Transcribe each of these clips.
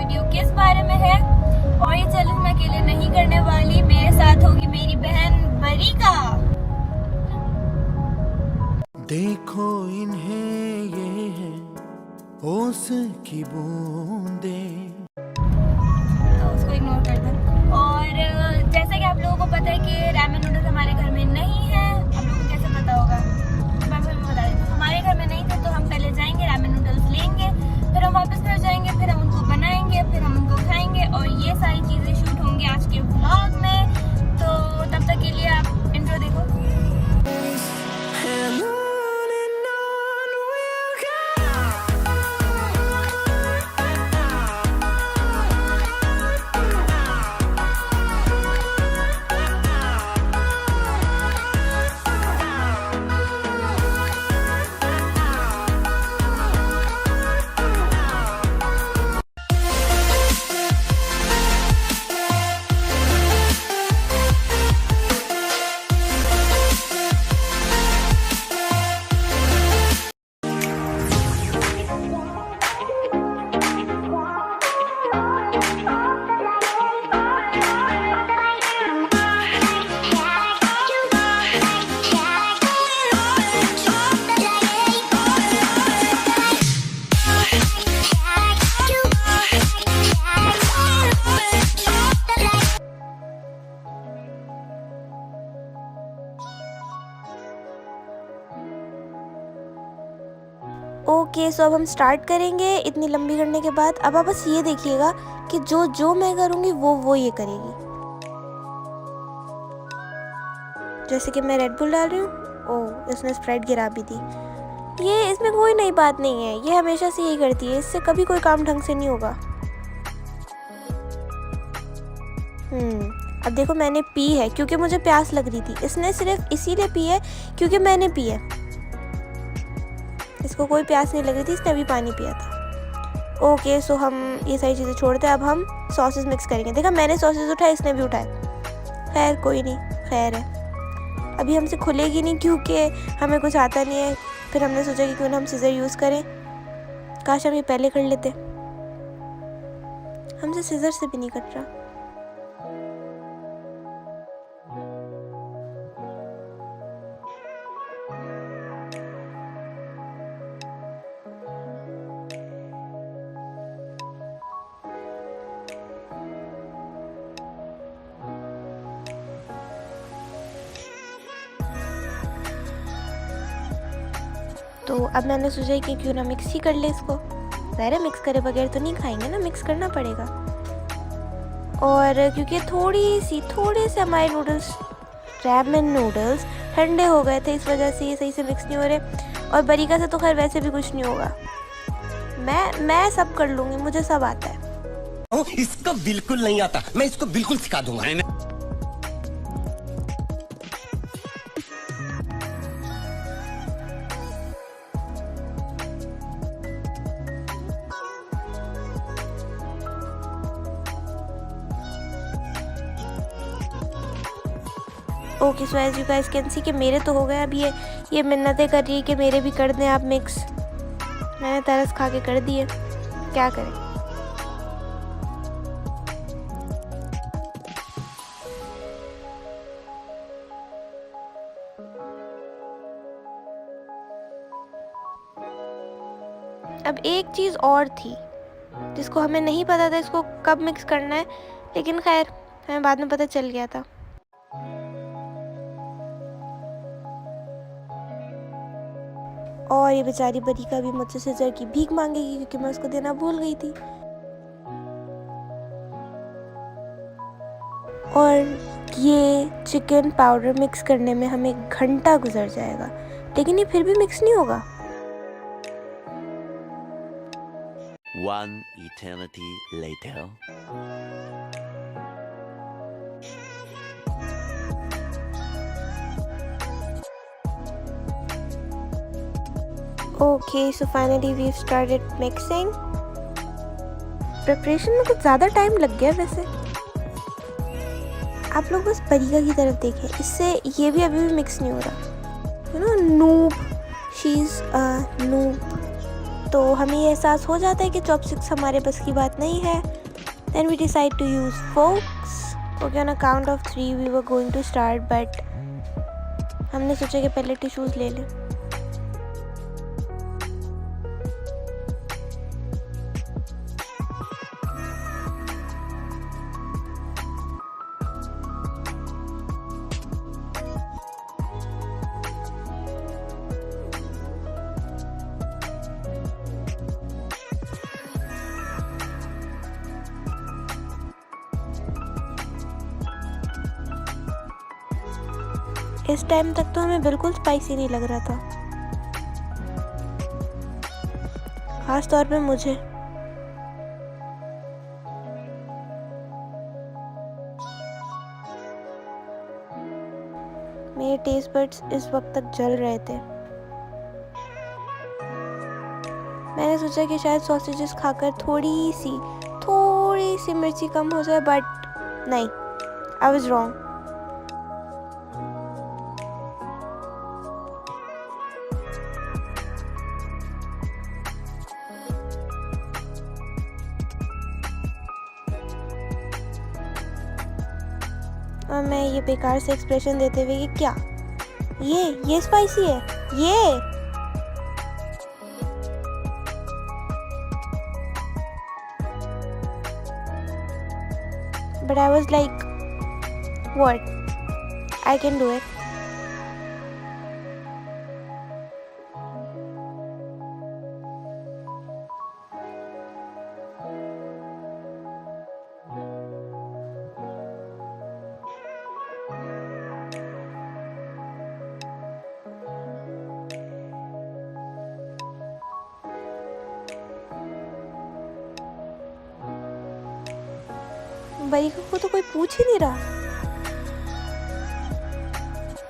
Video किस बारे में है। और ये चैलेंज मैं अकेले नहीं करने वाली, मेरे साथ होगी मेरी बहन बरीका। देखो इन्हें ये है ओस की बूंदे, तो उसको इग्नोर कर दो। और जैसा कि आप लोगों को पता है कि रामेन नूडल्स हमारे घर में नहीं है। आप लोगों को कैसे पता होगा, तो मैं फिर बता देती हूँ। हमारे घर में नहीं थे तो हम पहले जाएंगे रामेन नूडल्स लेंगे, फिर हम वापस घर जाएंगे, फिर हम उनको बनाएंगे, फिर हम उनको खाएंगे। और ये सारी चीज़ें शूट होंगी आज के व्लॉग में। तो तब तक के लिए आप इंट्रो देखो। ओके, सो अब हम स्टार्ट करेंगे इतनी लंबी करने के बाद। अब आप बस ये देखिएगा कि जो जो मैं करूँगी वो ये करेगी। जैसे कि मैं रेड बुल डाल रही हूँ, ओह इसने स्प्राइट गिरा भी दी। ये इसमें कोई नई बात नहीं है, ये हमेशा से यही करती है, इससे कभी कोई काम ढंग से नहीं होगा। अब देखो मैंने पी है क्योंकि मुझे प्यास लग रही थी, इसने सिर्फ इसीलिए पी है क्योंकि मैंने पी है। इसको कोई प्यास नहीं लग रही थी, इसने अभी पानी पिया था। ओके, सो हम ये सारी चीज़ें छोड़ते हैं। अब हम सॉसेस मिक्स करेंगे। देखा मैंने सॉसेस उठाए, इसने भी उठाए। खैर कोई नहीं, खैर है। अभी हमसे खुलेगी नहीं क्योंकि हमें कुछ आता नहीं है। फिर हमने सोचा कि क्यों ना हम सीज़र यूज़ करें। काश हम ये पहले कर लेते, हमसे सीज़र से भी नहीं कट रहा। तो अब मैंने सोचा कि क्यों ना मिक्स ही कर ले इसको। ज़ाहिर है मिक्स करे बगैर तो नहीं खाएंगे ना, मिक्स करना पड़ेगा। और क्योंकि थोड़े से हमारे नूडल्स, रामेन नूडल्स ठंडे हो गए थे, इस वजह से ये सही से मिक्स नहीं हो रहे। और बरीका से तो खैर वैसे भी कुछ नहीं होगा, मैं सब कर लूँगी, मुझे सब आता है। इसको बिल्कुल नहीं आता, मैं इसको बिल्कुल सिखा दूंगा। Okay, so as you guys can see कि मेरे तो हो गए। अब ये मिन्नतें कर रही है कि मेरे भी कर दें आप मिक्स। मैंने तरस खा के कर दिए, क्या करें। अब एक चीज़ और थी जिसको हमें नहीं पता था इसको कब मिक्स करना है, लेकिन खैर हमें बाद में पता चल गया था। और ये बेचारी बरीका भी मुझसे सीज़र की भीख मांगेगी क्योंकि मैं उसको देना भूल गई थी। और ये चिकन पाउडर मिक्स करने में हमें 1 घंटा गुजर जाएगा, लेकिन ये फिर भी मिक्स नहीं होगा। One eternity later. Okay, so finally we've started mixing. Preparation में कुछ ज़्यादा टाइम लग गया वैसे। आप लोग बस बरीका की तरफ देखें, इससे ये भी अभी भी मिक्स नहीं हो रहा। You know noob, she is noob. तो हमें ये एहसास हो जाता है कि चॉपस्टिक्स हमारे बस की बात नहीं है। Then we decide to use folks. Okay, on a count of 3 we were going to start, but हमने सोचा कि पहले टिश्यूज़ ले लें। इस टाइम तक तो हमें बिल्कुल स्पाइसी नहीं लग रहा था, खास तौर पे मुझे। मेरे टेस्ट बड्स इस वक्त तक जल रहे थे। मैंने सोचा कि शायद सॉसेजेस खाकर थोड़ी सी मिर्ची कम हो जाए, बट नहीं, आई वाज रॉन्ग। और मैं ये बेकार से एक्सप्रेशन देते हुए कि क्या ये स्पाइसी है ये। But I was like what, I can do it. बरीका को तो कोई पूछ ही नहीं रहा,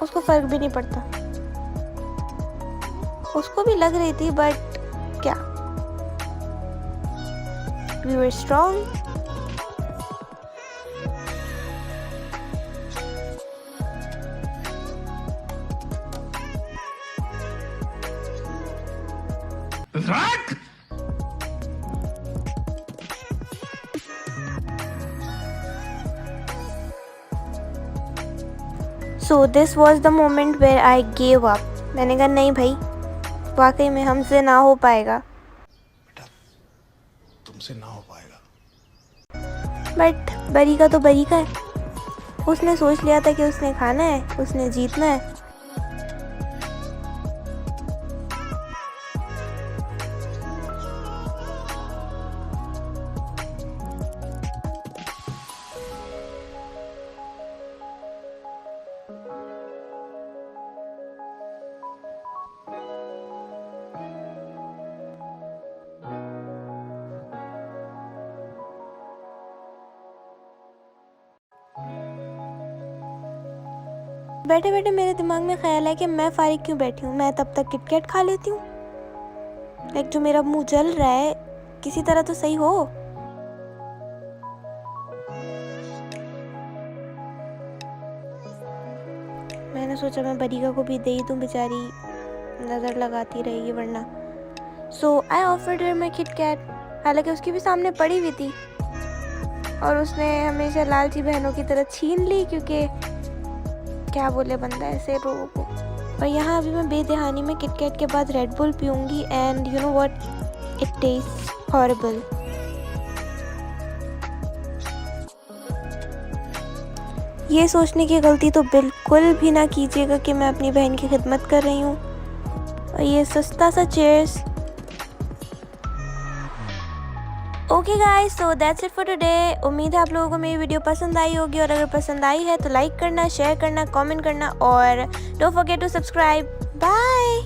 उसको फर्क भी नहीं पड़ता। उसको भी लग रही थी, बट क्या, we were strong. So this was the moment where I gave up. मैंने कहा नहीं भाई, वाकई में हमसे ना हो पाएगा। बेटा, तुमसे ना हो पाएगा। बट बरीका तो बरीका है, उसने सोच लिया था कि उसने खाना है, उसने जीतना है। बैठे बैठे मेरे दिमाग में ख्याल है कि मैं फारिग क्यों बैठी हूँ, मैं तब तक किटकैट खा लेती हूँ। लाइक जो मेरा मुंह जल रहा है किसी तरह तो सही हो। मैंने सोचा मैं बरीका को भी दे ही दूँ, बेचारी नज़र लगाती रहेगी वरना। So I offered her my KitKat, हालांकि उसकी भी सामने पड़ी हुई थी और उसने हमेशा लालची बहनों की तरह छीन ली, क्योंकि क्या बोले बंदा ऐसे लोगों को। और यहाँ अभी मैं बेदहानी में किटकैट के बाद रेड बुल पीऊँगी and you know what, it taste horrible. ये सोचने की गलती तो बिल्कुल भी ना कीजिएगा कि मैं अपनी बहन की खिदमत कर रही हूँ। और ये सस्ता सा cheers. Okay guys, so that's it for today. उम्मीद है आप लोगों को मेरी वीडियो पसंद आई होगी, और अगर पसंद आई है तो लाइक करना, शेयर करना, कमेंट करना, और don't forget to subscribe. Bye.